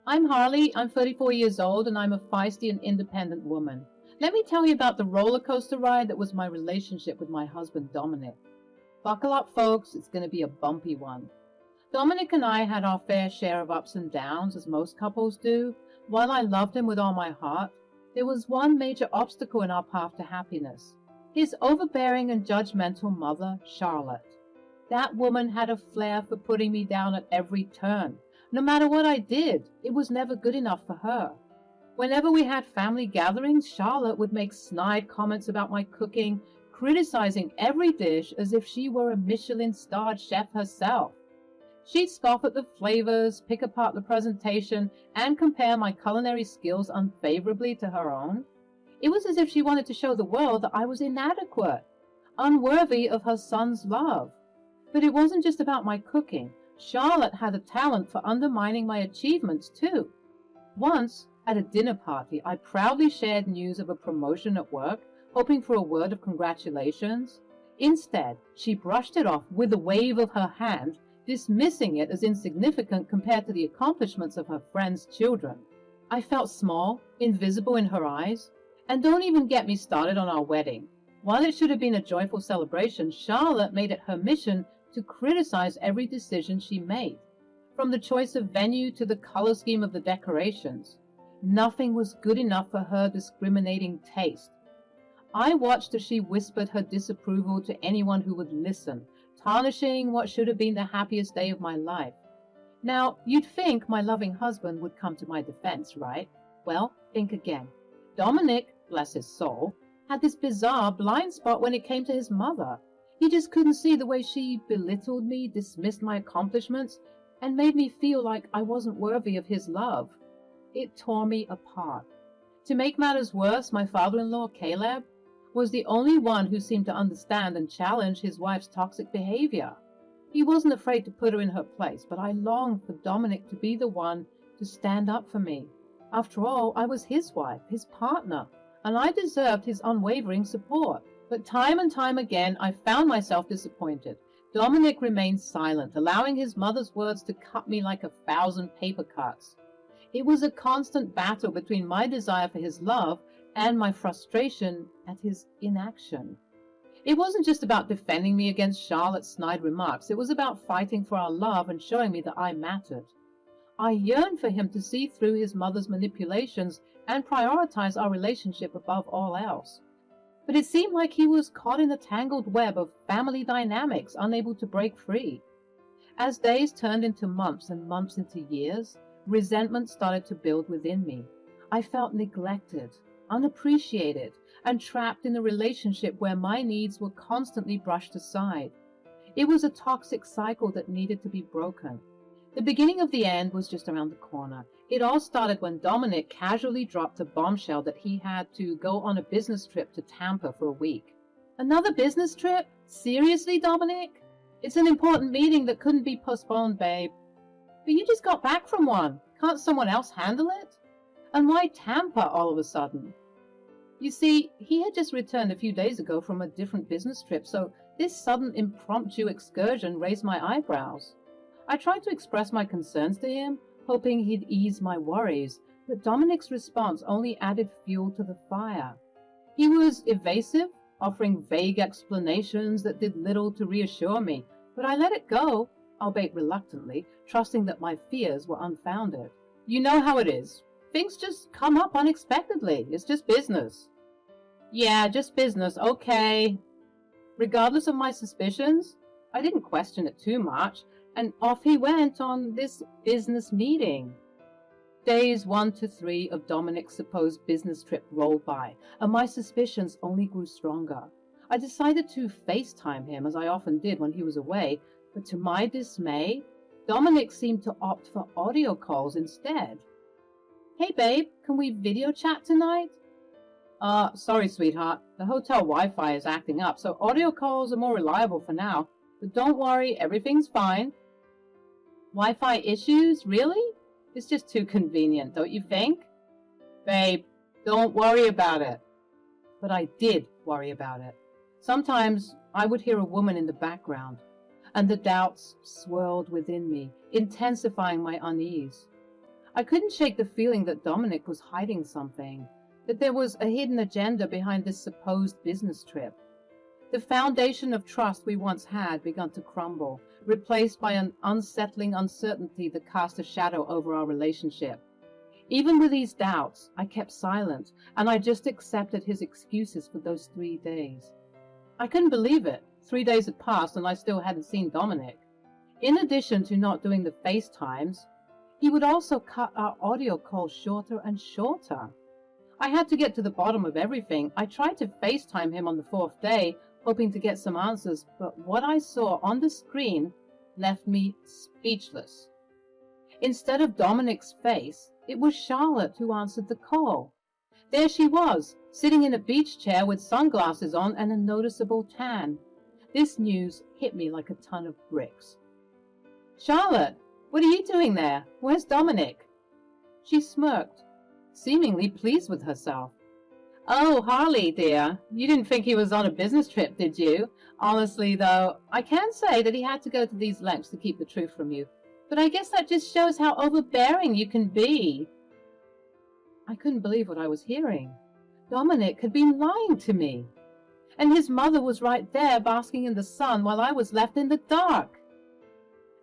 I'm Harley. I'm 34 years old and I'm a feisty and independent woman. Let me tell you about the roller coaster ride that was my relationship with my husband, Dominic. Buckle up, folks. It's going to be a bumpy one. Dominic and I had our fair share of ups and downs, as most couples do. While I loved him with all my heart, there was one major obstacle in our path to happiness. His overbearing and judgmental mother, Charlotte. That woman had a flair for putting me down at every turn. No matter what I did, it was never good enough for her. Whenever we had family gatherings, Charlotte would make snide comments about my cooking, criticizing every dish as if she were a Michelin-starred chef herself. She'd scoff at the flavors, pick apart the presentation, and compare my culinary skills unfavorably to her own. It was as if she wanted to show the world that I was inadequate, unworthy of her son's love. But it wasn't just about my cooking. Charlotte had a talent for undermining my achievements, too. Once, at a dinner party, I proudly shared news of a promotion at work, hoping for a word of congratulations. Instead, she brushed it off with a wave of her hand, dismissing it as insignificant compared to the accomplishments of her friends' children. I felt small, invisible in her eyes. And don't even get me started on our wedding. While it should have been a joyful celebration, Charlotte made it her mission to criticize every decision she made, from the choice of venue to the color scheme of the decorations. Nothing was good enough for her discriminating taste. I watched as she whispered her disapproval to anyone who would listen, tarnishing what should have been the happiest day of my life. Now, you'd think my loving husband would come to my defense, right? Well, think again. Dominic, bless his soul, had this bizarre blind spot when it came to his mother. He just couldn't see the way she belittled me, dismissed my accomplishments, and made me feel like I wasn't worthy of his love. It tore me apart. To make matters worse, my father-in-law, Caleb, was the only one who seemed to understand and challenge his wife's toxic behavior. He wasn't afraid to put her in her place, but I longed for Dominic to be the one to stand up for me. After all, I was his wife, his partner, and I deserved his unwavering support. But time and time again, I found myself disappointed. Dominic remained silent, allowing his mother's words to cut me like 1,000 paper cuts. It was a constant battle between my desire for his love and my frustration at his inaction. It wasn't just about defending me against Charlotte's snide remarks. It was about fighting for our love and showing me that I mattered. I yearned for him to see through his mother's manipulations and prioritize our relationship above all else. But it seemed like he was caught in a tangled web of family dynamics, unable to break free. As days turned into months and months into years, resentment started to build within me. I felt neglected, unappreciated, and trapped in a relationship where my needs were constantly brushed aside. It was a toxic cycle that needed to be broken. The beginning of the end was just around the corner. It all started when Dominic casually dropped a bombshell that he had to go on a business trip to Tampa for a week. Another business trip? Seriously, Dominic? It's an important meeting that couldn't be postponed, babe. But you just got back from one. Can't someone else handle it? And why Tampa all of a sudden? You see, he had just returned a few days ago from a different business trip, so this sudden impromptu excursion raised my eyebrows. I tried to express my concerns to him, hoping he'd ease my worries, but Dominic's response only added fuel to the fire. He was evasive, offering vague explanations that did little to reassure me, but I let it go, albeit reluctantly, trusting that my fears were unfounded. You know how it is. Things just come up unexpectedly. It's just business. Yeah, just business, okay. Regardless of my suspicions, I didn't question it too much, and off he went on this business meeting. Days 1 to 3 of Dominic's supposed business trip rolled by, and my suspicions only grew stronger. I decided to FaceTime him, as I often did when he was away, but to my dismay, Dominic seemed to opt for audio calls instead. Hey babe, can we video chat tonight? Sorry sweetheart, the hotel Wi-Fi is acting up, so audio calls are more reliable for now, but don't worry, everything's fine. Wi-Fi issues? Really? It's just too convenient, don't you think? Babe, don't worry about it. But I did worry about it. Sometimes I would hear a woman in the background, and the doubts swirled within me, intensifying my unease. I couldn't shake the feeling that Dominic was hiding something, that there was a hidden agenda behind this supposed business trip. The foundation of trust we once had begun to crumble, replaced by an unsettling uncertainty that cast a shadow over our relationship. Even with these doubts, I kept silent, and I just accepted his excuses for those 3 days. I couldn't believe it. 3 days had passed and I still hadn't seen Dominic. In addition to not doing the FaceTimes, he would also cut our audio calls shorter and shorter. I had to get to the bottom of everything. I tried to FaceTime him on the 4th day, hoping to get some answers, but what I saw on the screen left me speechless. Instead of Dominic's face, it was Charlotte who answered the call. There she was, sitting in a beach chair with sunglasses on and a noticeable tan. This news hit me like a ton of bricks. "Charlotte, what are you doing there? Where's Dominic?" She smirked, seemingly pleased with herself. "Oh, Harley, dear, you didn't think he was on a business trip, did you? Honestly, though, I can say that he had to go to these lengths to keep the truth from you. But I guess that just shows how overbearing you can be." I couldn't believe what I was hearing. Dominic had been lying to me. And his mother was right there basking in the sun while I was left in the dark.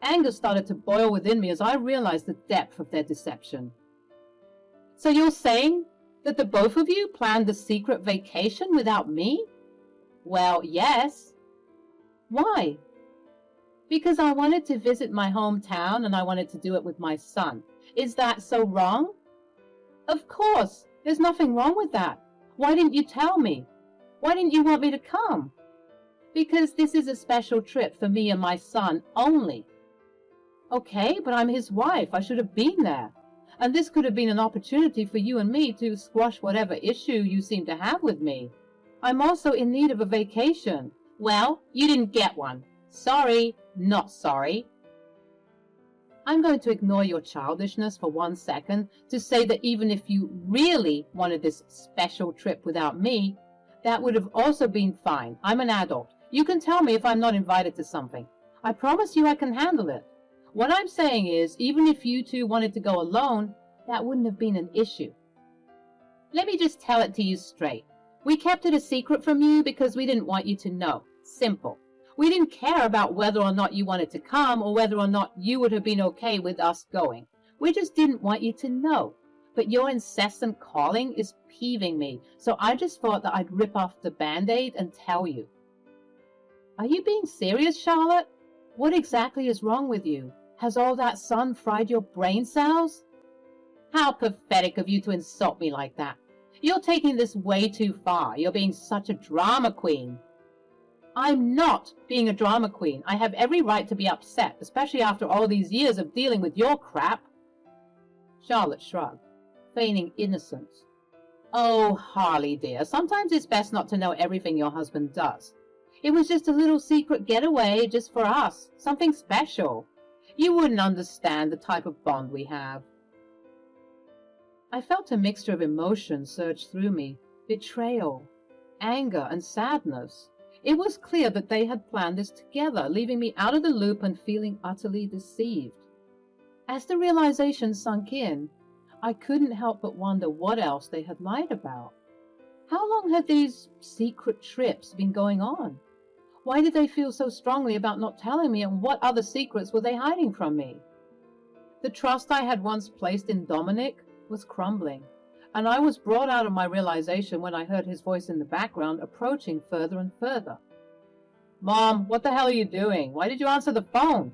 Anger started to boil within me as I realized the depth of their deception. "So you're saying that the both of you planned the secret vacation without me?" "Well, yes." "Why?" "Because I wanted to visit my hometown and I wanted to do it with my son. Is that so wrong?" "Of course. There's nothing wrong with that. Why didn't you tell me? Why didn't you want me to come?" "Because this is a special trip for me and my son only." "Okay, but I'm his wife. I should have been there. And this could have been an opportunity for you and me to squash whatever issue you seem to have with me. I'm also in need of a vacation." "Well, you didn't get one. Sorry, not sorry." I'm going to ignore your childishness for 1 second to say that even if you really wanted this special trip without me, that would have also been fine. I'm an adult. You can tell me if I'm not invited to something. I promise you I can handle it. What I'm saying is, even if you two wanted to go alone, that wouldn't have been an issue. Let me just tell it to you straight. We kept it a secret from you because we didn't want you to know. Simple. We didn't care about whether or not you wanted to come or whether or not you would have been okay with us going. We just didn't want you to know. But your incessant calling is peeving me, so I just thought that I'd rip off the Band-Aid and tell you. Are you being serious, Charlotte? What exactly is wrong with you? Has all that sun fried your brain cells? How pathetic of you to insult me like that. You're taking this way too far. You're being such a drama queen. I'm not being a drama queen. I have every right to be upset, especially after all these years of dealing with your crap. Charlotte shrugged, feigning innocence. Oh, Harley, dear, sometimes it's best not to know everything your husband does. It was just a little secret getaway just for us, something special. You wouldn't understand the type of bond we have. I felt a mixture of emotions surge through me, betrayal, anger, and sadness. It was clear that they had planned this together, leaving me out of the loop and feeling utterly deceived. As the realization sunk in, I couldn't help but wonder what else they had lied about. How long had these secret trips been going on? Why did they feel so strongly about not telling me, and what other secrets were they hiding from me? The trust I had once placed in Dominic was crumbling, and I was brought out of my realization when I heard his voice in the background approaching further and further. Mom, what the hell are you doing? Why did you answer the phone?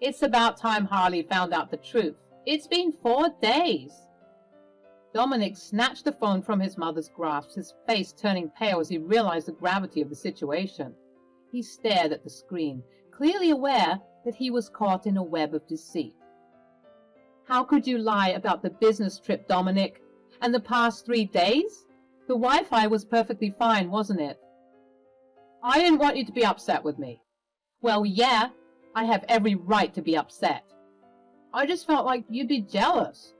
It's about time Harley found out the truth. It's been 4 days. Dominic snatched the phone from his mother's grasp, his face turning pale as he realized the gravity of the situation. He stared at the screen, clearly aware that he was caught in a web of deceit. How could you lie about the business trip, Dominic? And the past 3 days? The Wi-Fi was perfectly fine, wasn't it? I didn't want you to be upset with me. Well, yeah, I have every right to be upset. I just felt like you'd be jealous.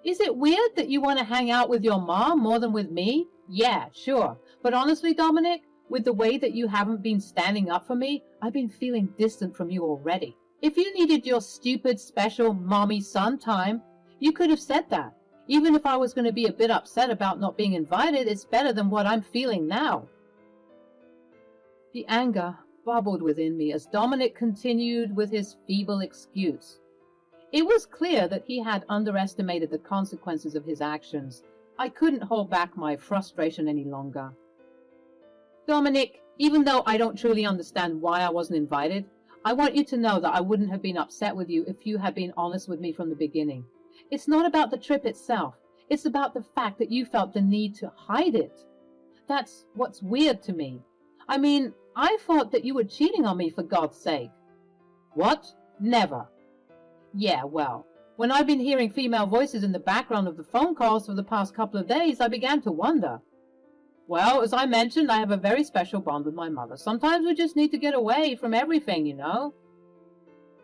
Is it weird that you want to hang out with your mom more than with me? Yeah, sure. But honestly, Dominic, with the way that you haven't been standing up for me, I've been feeling distant from you already. If you needed your stupid special mommy-son time, you could have said that. Even if I was going to be a bit upset about not being invited, it's better than what I'm feeling now. The anger bubbled within me as Dominic continued with his feeble excuse. It was clear that he had underestimated the consequences of his actions. I couldn't hold back my frustration any longer. Dominic, even though I don't truly understand why I wasn't invited, I want you to know that I wouldn't have been upset with you if you had been honest with me from the beginning. It's not about the trip itself. It's about the fact that you felt the need to hide it. That's what's weird to me. I mean, I thought that you were cheating on me, for God's sake. What? Never. Yeah, well, when I've been hearing female voices in the background of the phone calls for the past couple of days, I began to wonder. Well, as I mentioned, I have a very special bond with my mother. Sometimes we just need to get away from everything, you know.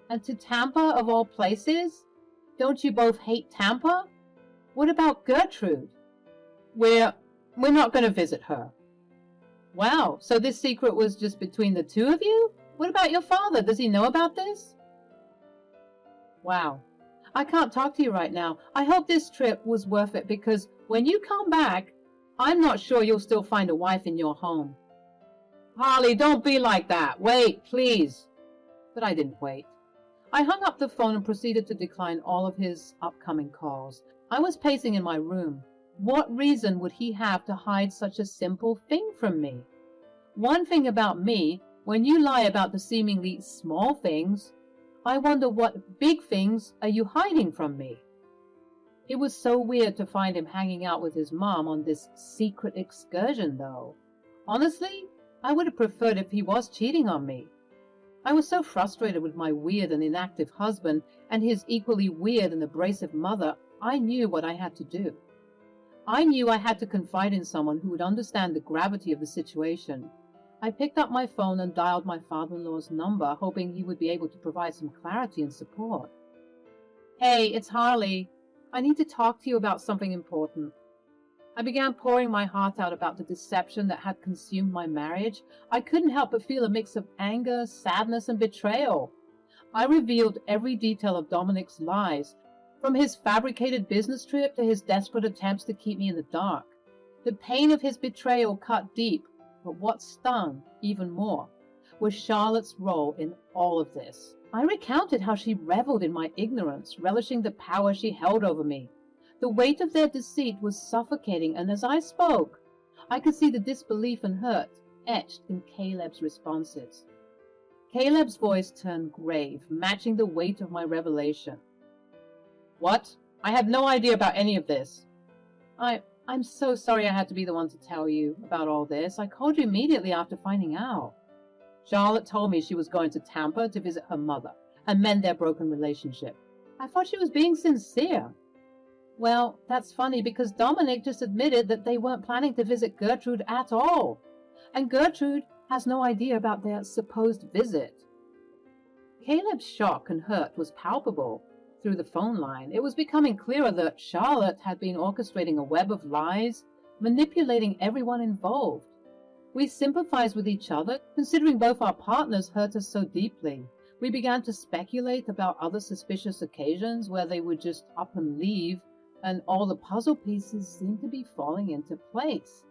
And to Tampa, of all places? Don't you both hate Tampa? What about Gertrude? We're not going to visit her. Wow, so this secret was just between the two of you? What about your father? Does he know about this? Wow, I can't talk to you right now. I hope this trip was worth it because when you come back, I'm not sure you'll still find a wife in your home. Harley, don't be like that. Wait, please. But I didn't wait. I hung up the phone and proceeded to decline all of his upcoming calls. I was pacing in my room. What reason would he have to hide such a simple thing from me? One thing about me, when you lie about the seemingly small things, I wonder what big things are you hiding from me? It was so weird to find him hanging out with his mom on this secret excursion, though. Honestly, I would have preferred if he was cheating on me. I was so frustrated with my weird and inactive husband and his equally weird and abrasive mother, I knew what I had to do. I knew I had to confide in someone who would understand the gravity of the situation. I picked up my phone and dialed my father-in-law's number, hoping he would be able to provide some clarity and support. Hey, it's Harley. I need to talk to you about something important. I began pouring my heart out about the deception that had consumed my marriage. I couldn't help but feel a mix of anger, sadness, and betrayal. I revealed every detail of Dominic's lies, from his fabricated business trip to his desperate attempts to keep me in the dark. The pain of his betrayal cut deep, but what stung even more was Charlotte's role in all of this. I recounted how she reveled in my ignorance, relishing the power she held over me. The weight of their deceit was suffocating, and as I spoke, I could see the disbelief and hurt etched in Caleb's responses. Caleb's voice turned grave, matching the weight of my revelation. What? I had no idea about any of this. I'm so sorry I had to be the one to tell you about all this. I called you immediately after finding out. Charlotte told me she was going to Tampa to visit her mother and mend their broken relationship. I thought she was being sincere. Well, that's funny because Dominic just admitted that they weren't planning to visit Gertrude at all. And Gertrude has no idea about their supposed visit. Caleb's shock and hurt was palpable through the phone line. It was becoming clearer that Charlotte had been orchestrating a web of lies, manipulating everyone involved. We sympathized with each other, considering both our partners hurt us so deeply. We began to speculate about other suspicious occasions where they would just up and leave, and all the puzzle pieces seemed to be falling into place.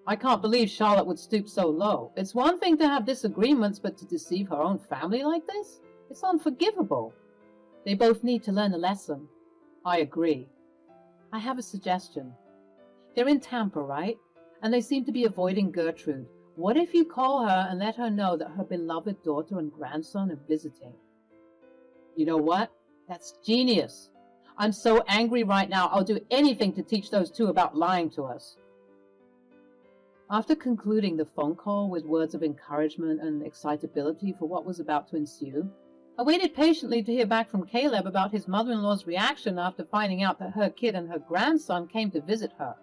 I can't believe Charlotte would stoop so low. It's one thing to have disagreements, but to deceive her own family like this? It's unforgivable. They both need to learn a lesson. I agree. I have a suggestion. They're in Tampa, right? And they seem to be avoiding Gertrude. What if you call her and let her know that her beloved daughter and grandson are visiting? You know what? That's genius. I'm so angry right now, I'll do anything to teach those two about lying to us. After concluding the phone call with words of encouragement and excitability for what was about to ensue, I waited patiently to hear back from Caleb about his mother-in-law's reaction after finding out that her kid and her grandson came to visit her.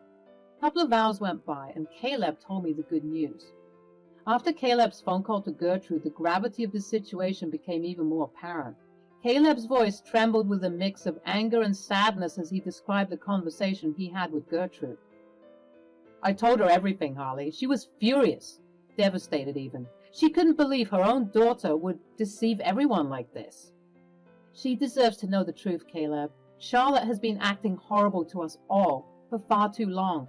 A couple of hours went by, and Caleb told me the good news. After Caleb's phone call to Gertrude, the gravity of the situation became even more apparent. Caleb's voice trembled with a mix of anger and sadness as he described the conversation he had with Gertrude. I told her everything, Harley. She was furious, devastated even. She couldn't believe her own daughter would deceive everyone like this. She deserves to know the truth, Caleb. Charlotte has been acting horrible to us all for far too long.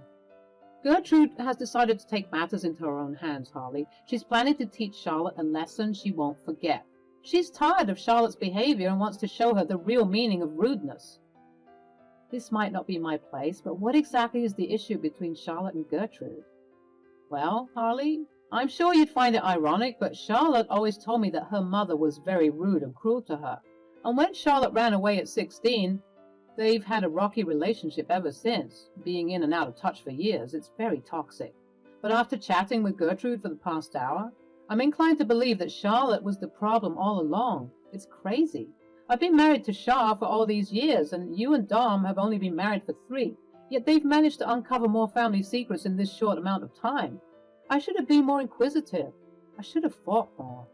Gertrude has decided to take matters into her own hands, Harley. She's planning to teach Charlotte a lesson she won't forget. She's tired of Charlotte's behavior and wants to show her the real meaning of rudeness. This might not be my place, but what exactly is the issue between Charlotte and Gertrude? Well, Harley, I'm sure you'd find it ironic, but Charlotte always told me that her mother was very rude and cruel to her. And when Charlotte ran away at 16, they've had a rocky relationship ever since, being in and out of touch for years. It's very toxic. But after chatting with Gertrude for the past hour, I'm inclined to believe that Charlotte was the problem all along. It's crazy. I've been married to Char for all these years, and you and Dom have only been married for 3, yet they've managed to uncover more family secrets in this short amount of time. I should have been more inquisitive. I should have fought more.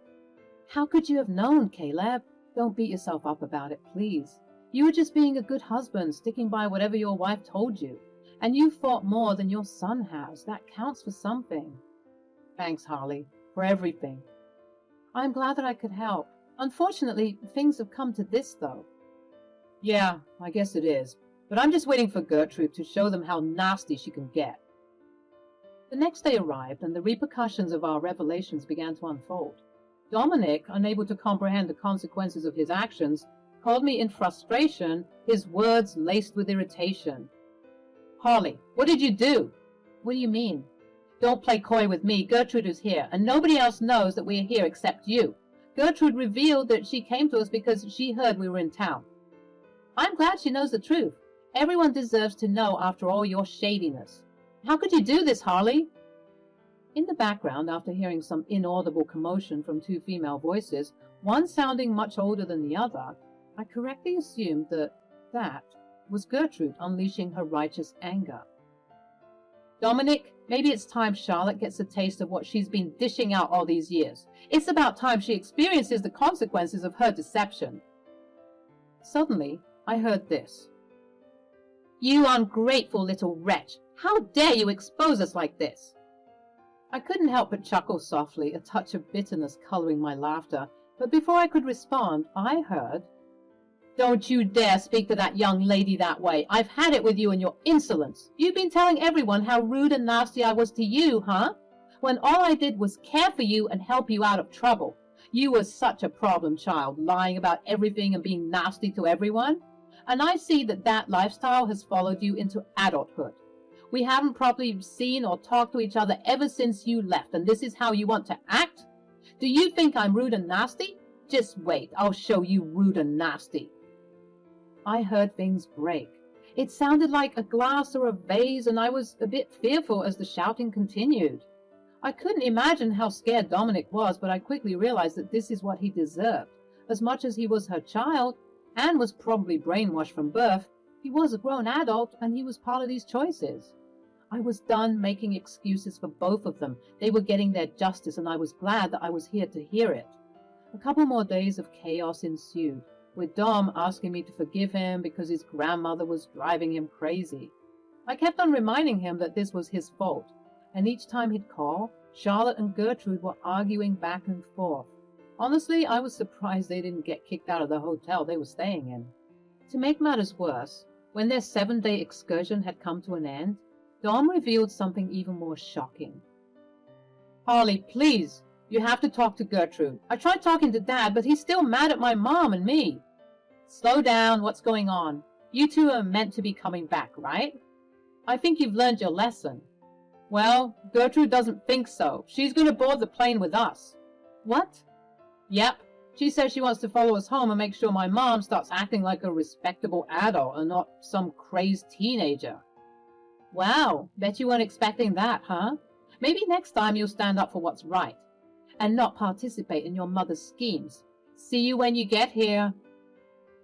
How could you have known, Caleb? Don't beat yourself up about it, please. You were just being a good husband, sticking by whatever your wife told you. And you fought more than your son has. That counts for something. Thanks, Harley, for everything. I'm glad that I could help. Unfortunately, things have come to this, though. Yeah, I guess it is. But I'm just waiting for Gertrude to show them how nasty she can get. The next day arrived, and the repercussions of our revelations began to unfold. Dominic, unable to comprehend the consequences of his actions, called me in frustration, his words laced with irritation. Harley, what did you do? What do you mean? Don't play coy with me. Gertrude is here, and nobody else knows that we are here except you. Gertrude revealed that she came to us because she heard we were in town. I'm glad she knows the truth. Everyone deserves to know after all your shadiness. How could you do this, Harley? In the background, after hearing some inaudible commotion from 2 female voices, one sounding much older than the other, I correctly assumed that was Gertrude unleashing her righteous anger. Dominic, maybe it's time Charlotte gets a taste of what she's been dishing out all these years. It's about time she experiences the consequences of her deception. Suddenly, I heard this. You ungrateful little wretch! How dare you expose us like this? I couldn't help but chuckle softly, a touch of bitterness coloring my laughter, but before I could respond, I heard, Don't you dare speak to that young lady that way. I've had it with you and your insolence. You've been telling everyone how rude and nasty I was to you, huh? When all I did was care for you and help you out of trouble. You were such a problem child, lying about everything and being nasty to everyone. And I see that that lifestyle has followed you into adulthood. We haven't properly seen or talked to each other ever since you left, and this is how you want to act? Do you think I'm rude and nasty? Just wait, I'll show you rude and nasty. I heard things break. It sounded like a glass or a vase, and I was a bit fearful as the shouting continued. I couldn't imagine how scared Dominic was, but I quickly realized that this is what he deserved. As much as he was her child, and was probably brainwashed from birth, he was a grown adult, and he was part of these choices. I was done making excuses for both of them. They were getting their justice, and I was glad that I was here to hear it. A couple more days of chaos ensued, with Dom asking me to forgive him because his grandmother was driving him crazy. I kept on reminding him that this was his fault, and each time he'd call, Charlotte and Gertrude were arguing back and forth. Honestly, I was surprised they didn't get kicked out of the hotel they were staying in. To make matters worse, when their 7-day excursion had come to an end, Dom revealed something even more shocking. Harley, please, you have to talk to Gertrude. I tried talking to Dad, but he's still mad at my mom and me. Slow down, what's going on? You two are meant to be coming back, right? I think you've learned your lesson. Well, Gertrude doesn't think so. She's going to board the plane with us. What? Yep. She says she wants to follow us home and make sure my mom starts acting like a respectable adult and not some crazed teenager. Wow, bet you weren't expecting that, huh? Maybe next time you'll stand up for what's right and not participate in your mother's schemes. See you when you get here.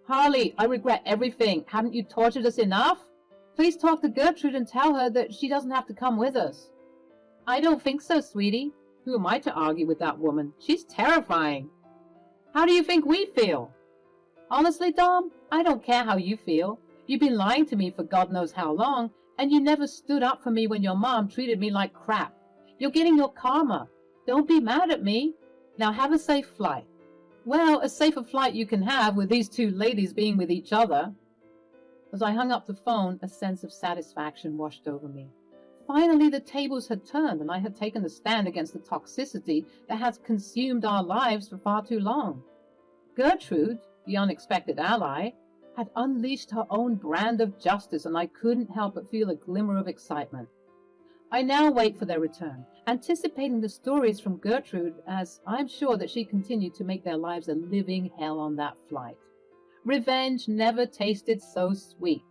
Harley, I regret everything. Haven't you tortured us enough? Please talk to Gertrude and tell her that she doesn't have to come with us. I don't think so, sweetie. Who am I to argue with that woman? She's terrifying. How do you think we feel? Honestly, Dom, I don't care how you feel. You've been lying to me for God knows how long, and you never stood up for me when your mom treated me like crap. You're getting your karma. Don't be mad at me. Now have a safe flight. Well, a safer flight you can have with these two ladies being with each other. As I hung up the phone, a sense of satisfaction washed over me. Finally, the tables had turned, and I had taken a stand against the toxicity that has consumed our lives for far too long. Gertrude, the unexpected ally, had unleashed her own brand of justice, and I couldn't help but feel a glimmer of excitement. I now wait for their return, anticipating the stories from Gertrude, as I'm sure that she continued to make their lives a living hell on that flight. Revenge never tasted so sweet.